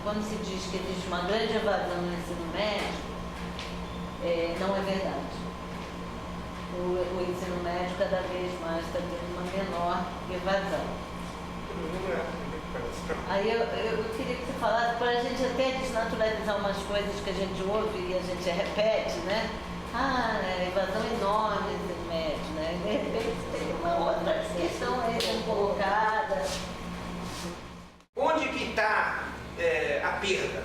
quando se diz que existe uma grande evasão no ensino médio, não é verdade. O ensino médio cada vez mais está tendo uma menor evasão. Aí eu queria que você falasse, para a gente até desnaturalizar umas coisas que a gente ouve e a gente repete, né? Evasão enorme no ensino médio, né? De repente tem uma outra questão aí colocada. Onde que está a perda?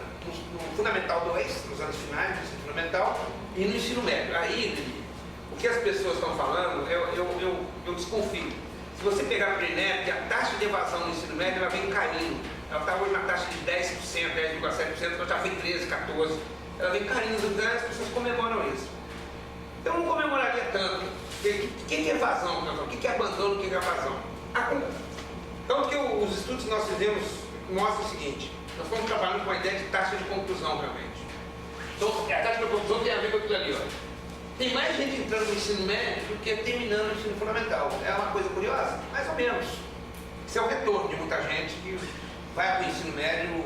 No Fundamental 2, nos anos finais do ensino fundamental, e no ensino médio. Aí, o que as pessoas estão falando, eu desconfio. Se você pegar a PRINEP, a taxa de evasão no ensino médio ela vem caindo. Ela está hoje na taxa de 10%, 10,7%, ela já foi 13%, 14%. Ela vem caindo, as pessoas comemoram isso. Eu não comemoraria tanto. O que é evasão, pessoal? O que é abandono, o que é evasão? Então, que os estudos que nós fizemos mostram o seguinte: nós estamos trabalhando com a ideia de taxa de conclusão, realmente. Então, a taxa de conclusão tem a ver com aquilo ali, ó. Tem mais gente entrando no ensino médio do que terminando o ensino fundamental. É uma coisa curiosa? Mais ou menos. Isso é o retorno de muita gente que vai para o ensino médio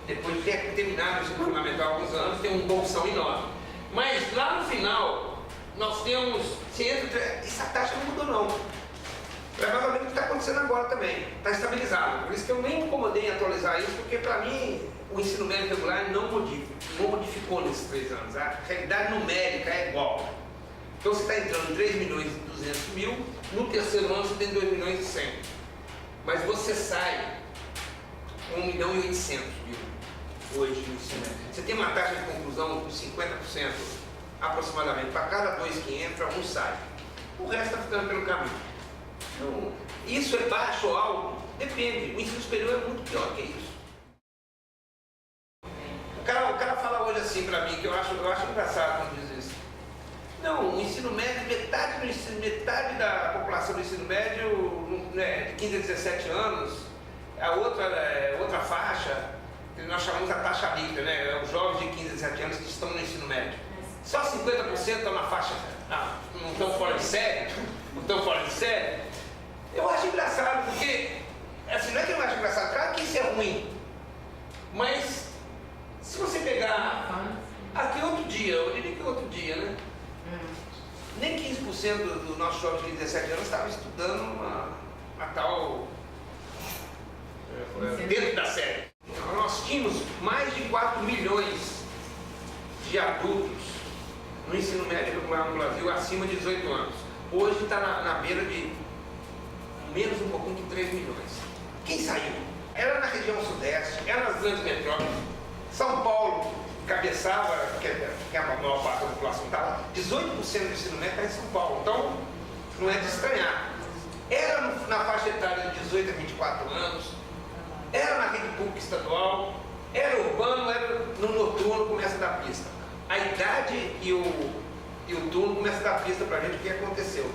depois de ter terminado o ensino fundamental há alguns anos, tem um bolsão enorme. Mas lá no final, nós temos, essa taxa não mudou não. É mais ou menos o que está acontecendo agora também. Está estabilizado. Por isso que eu nem me incomodei em atualizar isso, porque para mim o ensino médio regular não modificou nesses 3 anos. A realidade numérica é igual. Então você está entrando em 3.200.000, no terceiro ano você tem 2.100.000. Mas você sai 1.800.000 hoje no ensino médio. Você tem uma taxa de conclusão de 50% aproximadamente. Para cada 2 que entra, um sai. O resto está ficando pelo caminho. Então, isso é baixo ou alto? Depende. O ensino superior é muito pior que isso. O cara fala hoje assim para mim, que eu acho engraçado quando diz isso. Não, o ensino médio, metade da população do ensino médio, de 15 a 17 anos, a outra faixa, que nós chamamos a taxa líquida, né? Os jovens de 15 a 17 anos que estão no ensino médio. Só 50% estão na faixa, não estão fora de série, Eu acho engraçado, porque, assim, não é que eu acho engraçado, claro que isso é ruim, mas se você pegar aqui outro dia, eu diria que outro dia, né? Nem 15% dos nossos jovens de 17 anos estavam estudando uma tal dentro da série. Nós tínhamos mais de 4 milhões de adultos no ensino médio regular no Brasil acima de 18 anos. Hoje está na beira de menos um pouquinho de 3 milhões. Quem saiu? Era na região sudeste, era nas grandes metrópoles. São Paulo cabeçava, que a maior parte da população está lá, 18% do ensino médio está em São Paulo. Então, não é de estranhar. Era na faixa etária de 18 a 24 anos, era na rede pública estadual, era urbano, era no noturno, começa a dar pista. A idade e o turno começa a dar pista para a gente o que aconteceu.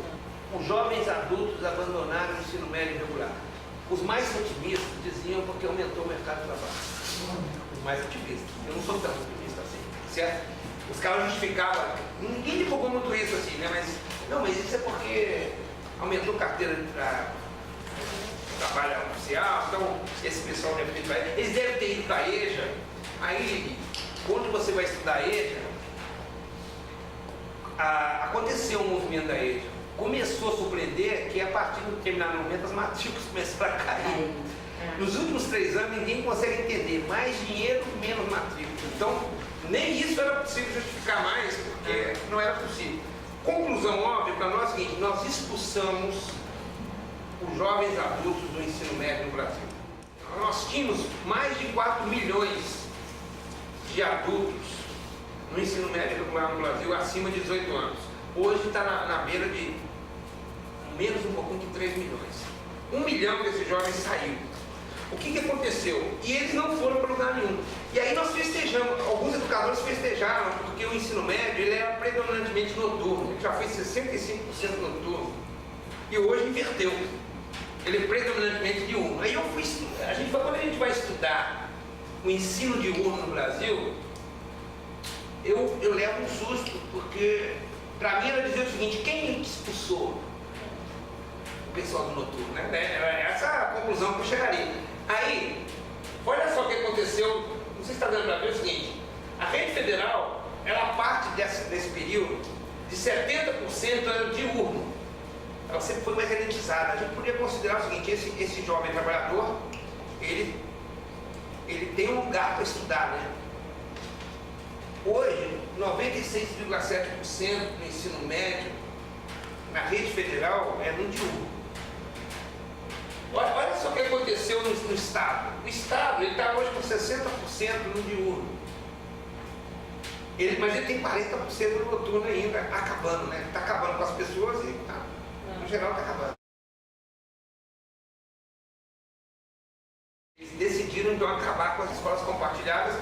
Os jovens adultos abandonaram o ensino médio regular. Os mais otimistas diziam porque aumentou o mercado de trabalho. Os mais otimistas. Eu não sou tão otimista assim, certo? Os caras justificavam, ninguém divulgou muito isso assim, né? Mas isso é porque aumentou a carteira de trabalho oficial, então esse pessoal deve ter ido para EJA. Eles devem ter ido para a EJA. Aí, quando você vai estudar a EJA, aconteceu um movimento da EJA. Começou a surpreender que a partir de um determinado momento as matrículas começaram a cair. Nos últimos 3 anos ninguém consegue entender, mais dinheiro, menos matrícula. Então, nem isso era possível justificar mais, porque não era possível. Conclusão óbvia para nós é o seguinte: nós expulsamos os jovens adultos do ensino médio no Brasil. Nós tínhamos mais de 4 milhões de adultos no ensino médio regular no Brasil acima de 18 anos. Hoje está na beira de menos um pouquinho de 3 milhões. 1 milhão desses jovens saiu. O que aconteceu? E eles não foram para lugar nenhum. E aí nós festejamos, alguns educadores festejaram, porque o ensino médio ele era predominantemente noturno, ele já foi 65% noturno. E hoje inverteu. Ele é predominantemente diurno. Aí eu fui estudar, quando a gente vai estudar o ensino diurno no Brasil, eu levo um susto, porque para mim era dizer o seguinte: quem expulsou o pessoal do noturno, né? Essa é a conclusão que eu chegaria. Aí, olha só o que aconteceu Não sei se está dando para ver o seguinte, a rede federal, ela parte desse período de 70% era diurno. Ela sempre foi mais elitizada. A gente podia considerar o seguinte, esse jovem trabalhador, ele tem um lugar para estudar, né? Hoje, 96,7% do ensino médio na rede federal é no diurno. Olha só o que aconteceu no Estado. O Estado está hoje com 60% no diurno. Mas ele tem 40% no noturno ainda, acabando, né? Está acabando com as pessoas e, no geral, está acabando. Eles decidiram, então, acabar com as escolas compartilhadas,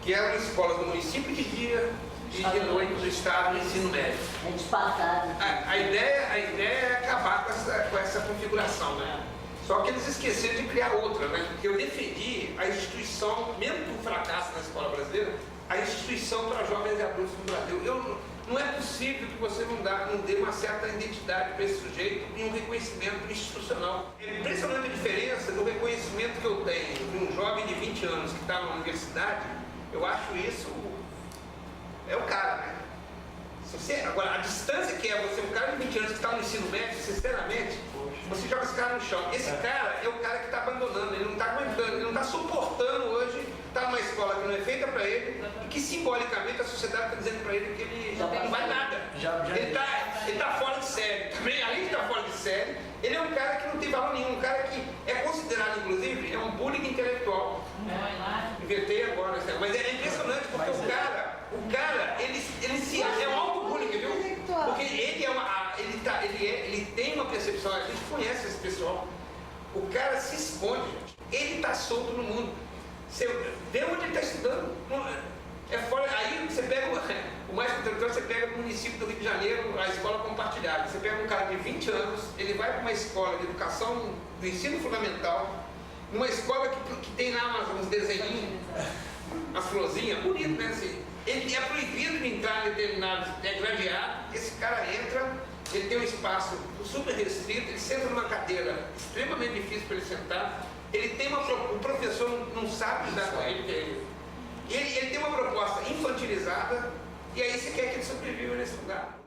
que eram escolas do município de dia e de noite do Estado no ensino médio. É disparado. A ideia é acabar com essa configuração, né? Só que eles esqueceram de criar outra, né? Porque eu defendi a instituição, mesmo com o fracasso na escola brasileira, a instituição para jovens e adultos no Brasil. Não é possível que você não dê uma certa identidade para esse sujeito e um reconhecimento institucional. É impressionante a diferença do reconhecimento que eu tenho de um jovem de 20 anos que está na universidade. Eu acho isso é o cara, né? Agora, a distância que é você, um cara de 20 anos que está no ensino médio, sinceramente, você joga esse cara no chão. Esse cara é o cara que está abandonando, ele não está aguentando, ele não está suportando hoje estar numa escola que não é feita para ele e que simbolicamente a sociedade está dizendo para ele que ele não vai nada. Ele está fora de série. Também, além de estar fora de série, ele é um cara que não tem valor nenhum, um cara que é considerado, inclusive, é um bullying intelectual. Inventei agora, mas é impressionante porque o cara, ele se é um auto-bullying, viu? Porque ele tem uma percepção, a gente conhece esse pessoal. O cara se esconde, ele está solto no mundo. Você vê onde ele está estudando. É fora, aí você pega o mais contemporâneo, você pega no município do Rio de Janeiro, a escola compartilhada. Você pega um cara de 20 anos, ele vai para uma escola de educação do ensino fundamental, numa escola que tem lá uns desenhinhos, umas florzinhas, bonito, né? Assim, ele é proibido de entrar em determinados gradeados, esse cara entra, ele tem um espaço super restrito, ele senta numa cadeira extremamente difícil para ele sentar, ele tem o professor não sabe lidar com ele, ele tem uma proposta infantilizada, e aí você quer que ele sobreviva nesse lugar.